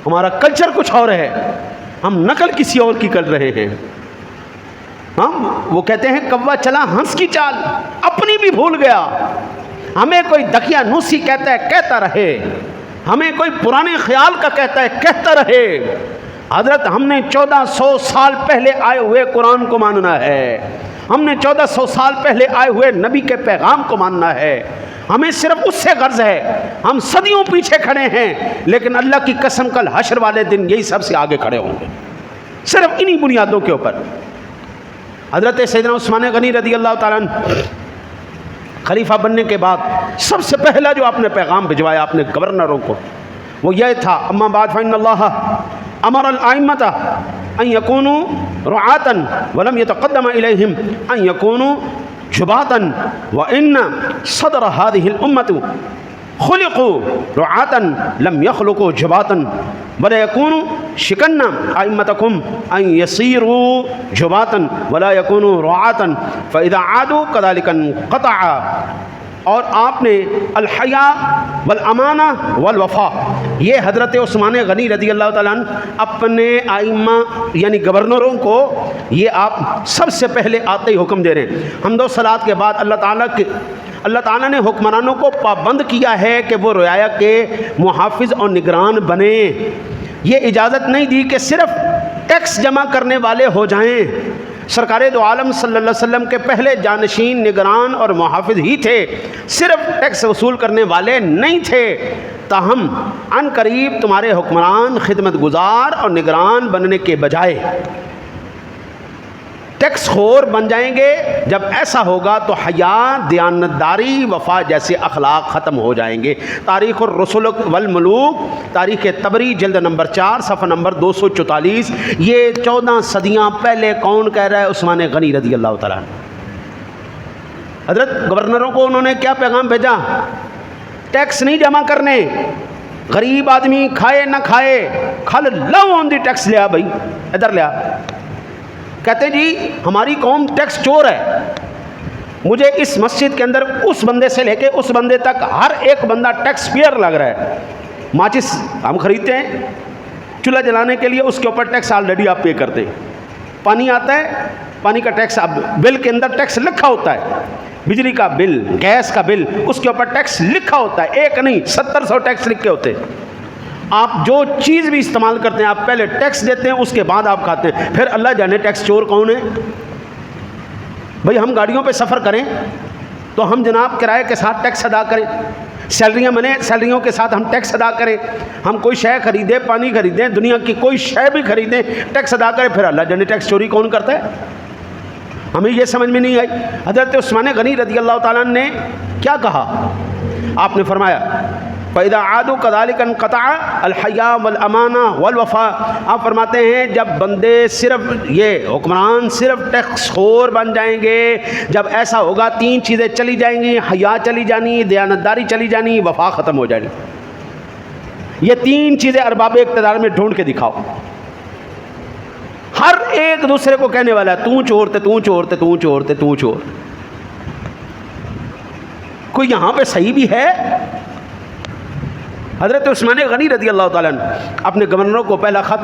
ہمارا کلچر کچھ اور ہے، ہم نقل کسی اور کی کر رہے ہیں۔ ہم وہ کہتے ہیں کوا چلا ہنس کی چال، اپنی بھی بھول گیا۔ ہمیں کوئی دکیا نوسی کہتا ہے کہتا رہے، ہمیں کوئی پرانے خیال کا کہتا ہے کہتا رہے۔ حضرت ہم نے 1400 سال پہلے آئے ہوئے قرآن کو ماننا ہے، ہم نے 1400 سال پہلے آئے ہوئے نبی کے پیغام کو ماننا ہے۔ ہمیں صرف اس سے غرض ہے، ہم صدیوں پیچھے کھڑے ہیں لیکن اللہ کی قسم کل حشر والے دن یہی سب سے آگے کھڑے ہوں گے، صرف انہی بنیادوں کے اوپر۔ حضرت سیدنا عثمان غنی رضی اللہ تعالیٰ عنہ خلیفہ بننے کے بعد سب سے پہلا جو آپ نے پیغام بھجوایا اپنے گورنروں کو وہ یہ تھا، اما بعد فإن اللہ امر الائمۃ ان یکونوا رعاۃ ولم یتقدم الیہم ان یکونوا جباۃ وان صدر هذه الامة خلقوا رعاۃ لم يخلقوا جباۃ ولا يكونوا شکن ائمتکم ان یصیروا جباۃ ولا يكونوا رعاۃ فاذا عادوا كذلك انقطع۔ اور آپ نے الحیاء والامانہ والوفا، یہ حضرت عثمان غنی رضی اللہ تعالیٰ عنہ اپنے ائمہ یعنی گورنروں کو یہ آپ سب سے پہلے آتے ہی حکم دے رہے ہیں۔ حمد و صلوات کے بعد اللہ تعالیٰ نے حکمرانوں کو پابند کیا ہے کہ وہ رعایا کے محافظ اور نگران بنیں۔ یہ اجازت نہیں دی کہ صرف ٹیکس جمع کرنے والے ہو جائیں۔ سرکار دو عالم صلی اللہ علیہ وسلم کے پہلے جانشین نگران اور محافظ ہی تھے، صرف ٹیکس وصول کرنے والے نہیں تھے۔ تاہم عن قریب تمہارے حکمران خدمت گزار اور نگران بننے کے بجائے ٹیکس خور بن جائیں گے۔ جب ایسا ہوگا تو حیا، دیانتداری، وفا جیسے اخلاق ختم ہو جائیں گے۔ تاریخ الرسل والملوک، تاریخ طبری جلد نمبر 4 صفحہ نمبر 244۔ یہ 14 صدیاں پہلے کون کہہ رہا ہے؟ عثمان غنی رضی اللہ تعالیٰ عنہ۔ حضرت گورنروں کو انہوں نے کیا پیغام بھیجا؟ ٹیکس نہیں جمع کرنے، غریب آدمی کھائے نہ کھائے، کھل لو آن دی ٹیکس لیا بھائی، ادھر لیا۔ کہتے جی ہماری قوم ٹیکس چور ہے، مجھے اس مسجد کے اندر اس بندے سے لے کے اس بندے تک ہر ایک بندہ ٹیکس پیئر لگ رہا ہے۔ ماچس ہم خریدتے ہیں چولہا جلانے کے لیے، اس کے اوپر ٹیکس آلریڈی آپ پے کرتے ہیں۔ پانی آتا ہے، پانی کا ٹیکس اب بل کے اندر ٹیکس لکھا ہوتا ہے، بجلی کا بل، گیس کا بل، اس کے اوپر ٹیکس لکھا ہوتا ہے، ایک نہیں 700 ٹیکس لکھے ہوتے ہیں۔ آپ جو چیز بھی استعمال کرتے ہیں آپ پہلے ٹیکس دیتے ہیں، اس کے بعد آپ کھاتے ہیں، پھر اللہ جانے ٹیکس چور کون ہے۔ بھئی ہم گاڑیوں پہ سفر کریں تو ہم جناب کرائے کے ساتھ ٹیکس ادا کریں، سیلریاں بنیں سیلریوں کے ساتھ ہم ٹیکس ادا کریں، ہم کوئی شے خریدیں، پانی خریدیں، دنیا کی کوئی شے بھی خریدیں ٹیکس ادا کریں، پھر اللہ جانے ٹیکس چوری کون کرتا ہے؟ ہمیں یہ سمجھ میں نہیں آئی۔ حضرت عثمان غنی رضی اللہ تعالیٰ نے کیا کہا؟ آپ نے فرمایا فَإِذَا عَادُوا كَذَلِكَ انْقَطَعَ الْحَيَاءُ وَالْأَمَانَةُ وَالْوَفَاءُ۔ آپ فرماتے ہیں جب بندے صرف یہ حکمران صرف ٹیکس خور بن جائیں گے، جب ایسا ہوگا 3 چیزیں چلی جائیں گی، حیا چلی جانی، دیانتداری چلی جانی، وفا ختم ہو جانی۔ یہ 3 چیزیں ارباب اقتدار میں ڈھونڈ کے دکھاؤ۔ ہر ایک دوسرے کو کہنے والا ہے تو چور تے تو چور تے تو چور تے تو چور۔ کوئی یہاں پہ صحیح بھی ہے؟ حضرت عثمان غنی رضی اللہ تعالیٰ عنہ اپنے گورنروں کو پہلا خط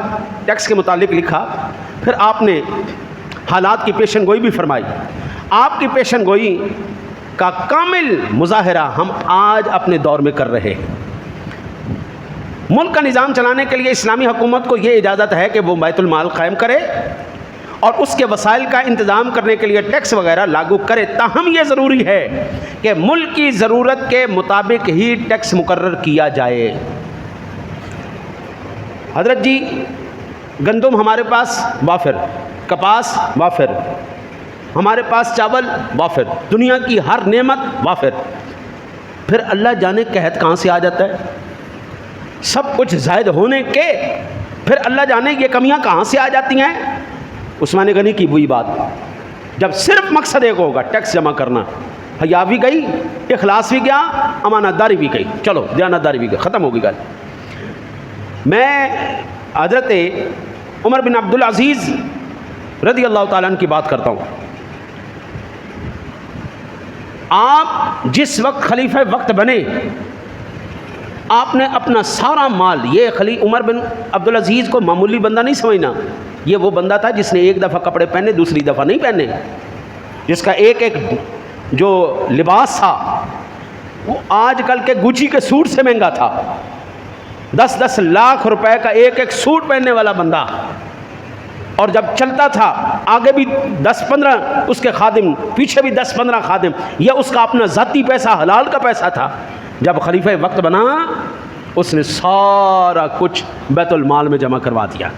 ٹیکس کے متعلق لکھا، پھر آپ نے حالات کی پیشن گوئی بھی فرمائی۔ آپ کی پیشن گوئی کا کامل مظاہرہ ہم آج اپنے دور میں کر رہے ہیں۔ ملک کا نظام چلانے کے لیے اسلامی حکومت کو یہ اجازت ہے کہ وہ بیت المال قائم کرے اور اس کے وسائل کا انتظام کرنے کے لیے ٹیکس وغیرہ لاگو کرے، تاہم یہ ضروری ہے کہ ملک کی ضرورت کے مطابق ہی ٹیکس مقرر کیا جائے۔ حضرت جی گندم ہمارے پاس وافر، کپاس وافر، ہمارے پاس چاول وافر، دنیا کی ہر نعمت وافر، پھر اللہ جانے قحط کہاں سے آ جاتا ہے؟ سب کچھ زائد ہونے کے پھر اللہ جانے یہ کمیاں کہاں سے آ جاتی ہیں؟ عثمان غنی کی وہی بات، جب صرف مقصد ایک ہوگا ٹیکس جمع کرنا، حیا بھی گئی، اخلاص بھی گیا، امانت داری بھی گئی، چلو دیانت داری بھی گئی، ختم ہوگی گل۔ میں حضرت عمر بن عبدالعزیز رضی اللہ تعالیٰ عنہ کی بات کرتا ہوں۔ آپ جس وقت خلیفہ وقت بنے، آپ نے اپنا سارا مال، یہ عمر بن عبدالعزیز کو معمولی بندہ نہیں سمجھنا، یہ وہ بندہ تھا جس نے ایک دفعہ کپڑے پہنے دوسری دفعہ نہیں پہنے، جس کا ایک ایک جو لباس تھا وہ آج کل کے گوچی کے سوٹ سے مہنگا تھا، 10 لاکھ روپے کا ایک ایک سوٹ پہننے والا بندہ، اور جب چلتا تھا آگے بھی 10-15 اس کے خادم، پیچھے بھی 10-15 خادم، یہ اس کا اپنا ذاتی پیسہ، حلال کا پیسہ تھا۔ جب خلیفہ وقت بنا اس نے سارا کچھ بیت المال میں جمع کروا دیا۔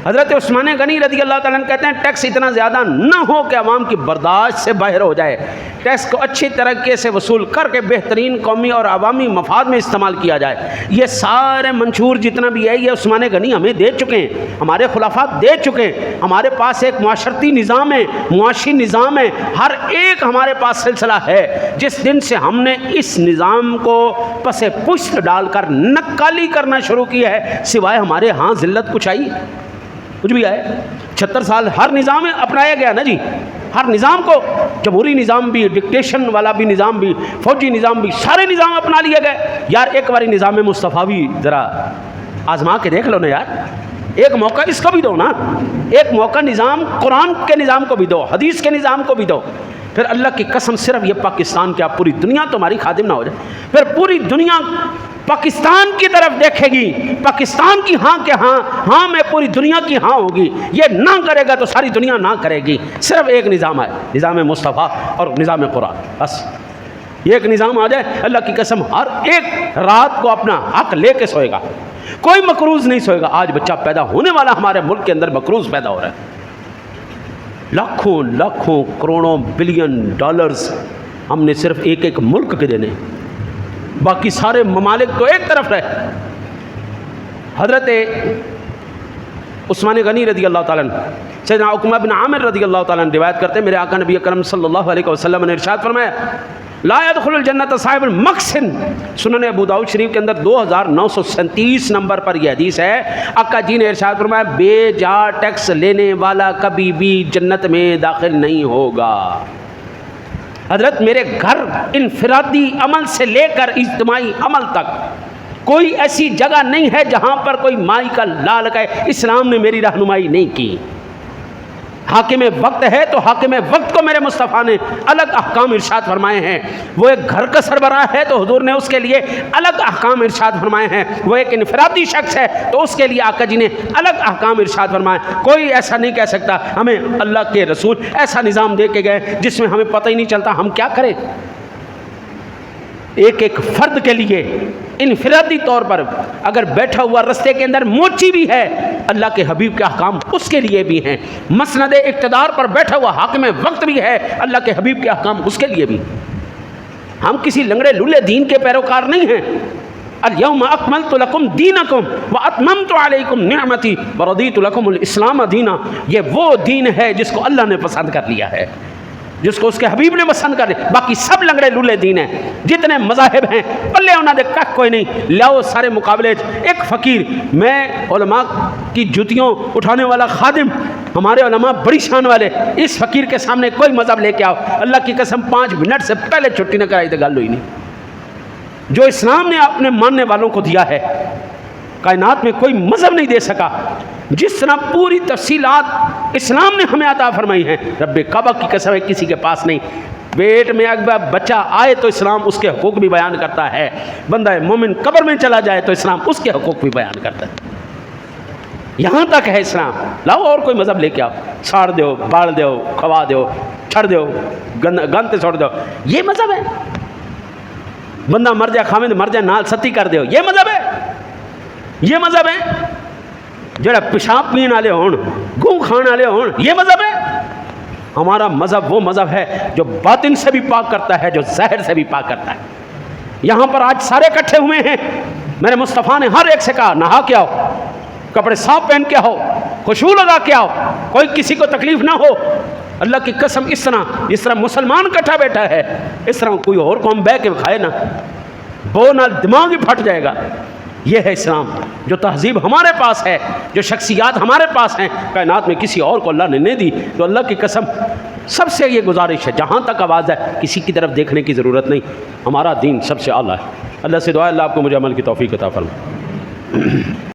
حضرت عثمان غنی رضی اللہ تعالیٰ عنہ کہتے ہیں ٹیکس اتنا زیادہ نہ ہو کہ عوام کی برداشت سے باہر ہو جائے، ٹیکس کو اچھی طریقے سے وصول کر کے بہترین قومی اور عوامی مفاد میں استعمال کیا جائے۔ یہ سارے منشور جتنا بھی ہے یہ عثمان غنی ہمیں دے چکے ہیں، ہمارے خلفاء دے چکے ہیں۔ ہمارے پاس ایک معاشرتی نظام ہے، معاشی نظام ہے، ہر ایک ہمارے پاس سلسلہ ہے۔ جس دن سے ہم نے اس نظام کو پس پشت ڈال کر نکالی کرنا شروع کی ہے، سوائے ہمارے ہاں ذلت کچھ آئی؟ کچھ بھی آئے؟ 76 سال ہر نظام اپنایا گیا نا جی، ہر نظام کو، جمہوری نظام بھی، ڈکٹیشن والا بھی نظام بھی، فوجی نظام بھی، سارے نظام اپنا لیے گئے۔ یار ایک باری نظام مصطفیٰ بھی ذرا آزما کے دیکھ لو نا یار، ایک موقع اس کو بھی دو نا، ایک موقع نظام قرآن کے نظام کو بھی دو، حدیث کے نظام کو بھی دو۔ پھر اللہ کی قسم صرف یہ پاکستان کیا پوری دنیا تمہاری خادم نہ ہو جائے، پھر پوری دنیا پاکستان کی طرف دیکھے گی، پاکستان کی ہاں کے ہاں، ہاں میں پوری دنیا کی ہاں ہوگی، یہ نہ کرے گا تو ساری دنیا نہ کرے گی۔ صرف ایک نظام ہے، نظام مصطفیٰ اور نظام قرآن، بس یہ ایک نظام آ جائے، اللہ کی قسم ہر ایک رات کو اپنا حق لے کے سوئے گا، کوئی مقروض نہیں سوئے گا۔ آج بچہ پیدا ہونے والا ہمارے ملک کے اندر مقروض پیدا ہو رہا ہے، لاکھوں لاکھوں کروڑوں بلین ڈالرز ہم نے صرف ایک ایک ملک کے دینے، باقی سارے ممالک تو ایک طرف رہے۔ حضرت عثمان غنی رضی اللہ تعالیٰ عنہ، سیدنا عقبہ بن عامر رضی اللہ تعالیٰ عنہ روایت کرتے ہیں میرے آقا نبی اکرم صلی اللہ علیہ وسلم نے ارشاد فرمایا لا يدخل الجنت صاحب المقسن، سنن ابو داؤد شریف کے اندر 2937 نمبر پر یہ حدیث ہے۔ آقا جی نے ارشاد فرمایا بے جا ٹیکس لینے والا کبھی بھی جنت میں داخل نہیں ہوگا۔ حضرت میرے گھر انفرادی عمل سے لے کر اجتماعی عمل تک کوئی ایسی جگہ نہیں ہے جہاں پر کوئی مائی کا لال ہے، اسلام نے میری رہنمائی نہیں کی۔ حاکم وقت ہے تو حاکم وقت کو میرے مصطفیٰ نے الگ احکام ارشاد فرمائے ہیں۔ وہ ایک گھر کا سربراہ ہے تو حضور نے اس کے لیے الگ احکام ارشاد فرمائے ہیں۔ وہ ایک انفرادی شخص ہے تو اس کے لیے آقا جی نے الگ احکام ارشاد فرمائے۔ کوئی ایسا نہیں کہہ سکتا ہمیں اللہ کے رسول ایسا نظام دے کے گئے جس میں ہمیں پتہ ہی نہیں چلتا ہم کیا کریں۔ ایک ایک فرد کے لیے انفرادی طور پر اگر بیٹھا ہوا رستے کے اندر موچی بھی ہے، اللہ کے حبیب کے احکام اس کے لیے بھی ہیں۔ مسند اقتدار پر بیٹھا ہوا حاکم وقت بھی ہے، اللہ کے حبیب کے احکام اس کے لیے بھی۔ ہم کسی لنگڑے لولے دین کے پیروکار نہیں ہیں۔ الیوم اکملت لکم دینکم واتممت علیکم نعمتی ورضیت لکم الاسلام دینا، یہ وہ دین ہے جس کو اللہ نے پسند کر لیا ہے، جس کو اس کے حبیب نے پسند کر لیا۔ باقی سب لنگڑے لولے دین ہیں، جتنے مذاہب ہیں پلے انہوں نے کھ کوئی نہیں۔ لاؤ سارے مقابلے ایک فقیر، میں علماء کی جوتیوں اٹھانے والا خادم، ہمارے علماء بڑی شان والے، اس فقیر کے سامنے کوئی مذہب لے کے آؤ، اللہ کی قسم 5 منٹ سے پہلے چھٹی نہ کرائی تو گل ہوئی نہیں۔ جو اسلام نے اپنے ماننے والوں کو دیا ہے، کائنات میں کوئی مذہب نہیں دے سکا جس طرح پوری تفصیلات اسلام نے ہمیں عطا فرمائی ہیں۔ رب کعبہ کی قسم ہے کسی کے پاس نہیں۔ پیٹ میں اگر بچہ آئے تو اسلام اس کے حقوق بھی بیان کرتا ہے، بندہ مومن قبر میں چلا جائے تو اسلام اس کے حقوق بھی بیان کرتا ہے۔ یہاں تک ہے اسلام۔ لاؤ اور کوئی مذہب لے کے آؤ، ساڑ دو، باڑ دو، کھوا دو، چھڑ دو، گند چھوڑ دو، یہ مذہب ہے؟ بندہ مر جائے، خامد مر جائے، نال ستی کر دو، یہ مذہب ہے؟ یہ مذہب ہے؟ جڑا پیشاب پین والے ہون، گوں کھان والے ہون، یہ مذہب ہے؟ ہمارا مذہب وہ مذہب ہے جو باطن سے بھی پاک کرتا ہے، جو ظاہر سے بھی پاک کرتا ہے۔ یہاں پر آج سارے اکٹھے ہوئے ہیں، میرے مصطفیٰ نے ہر ایک سے کہا نہا کے آؤ، کپڑے صاف پہن کے آؤ، خوشبو لگا کے آؤ، کوئی کسی کو تکلیف نہ ہو۔ اللہ کی قسم اس طرح مسلمان کٹھا بیٹھا ہے، اس طرح کوئی اور قوم بہ کے کھائے نا، وہ نہ دماغ ہی پھٹ جائے گا۔ یہ ہے اسلام، جو تہذیب ہمارے پاس ہے، جو شخصیات ہمارے پاس ہیں، کائنات میں کسی اور کو اللہ نے نہیں دی۔ تو اللہ کی قسم سب سے یہ گزارش ہے، جہاں تک آواز ہے کسی کی طرف دیکھنے کی ضرورت نہیں، ہمارا دین سب سے اعلیٰ ہے۔ اللہ سے دعا ہے اللہ آپ کو مجھے عمل کی توفیق عطا فرمائے۔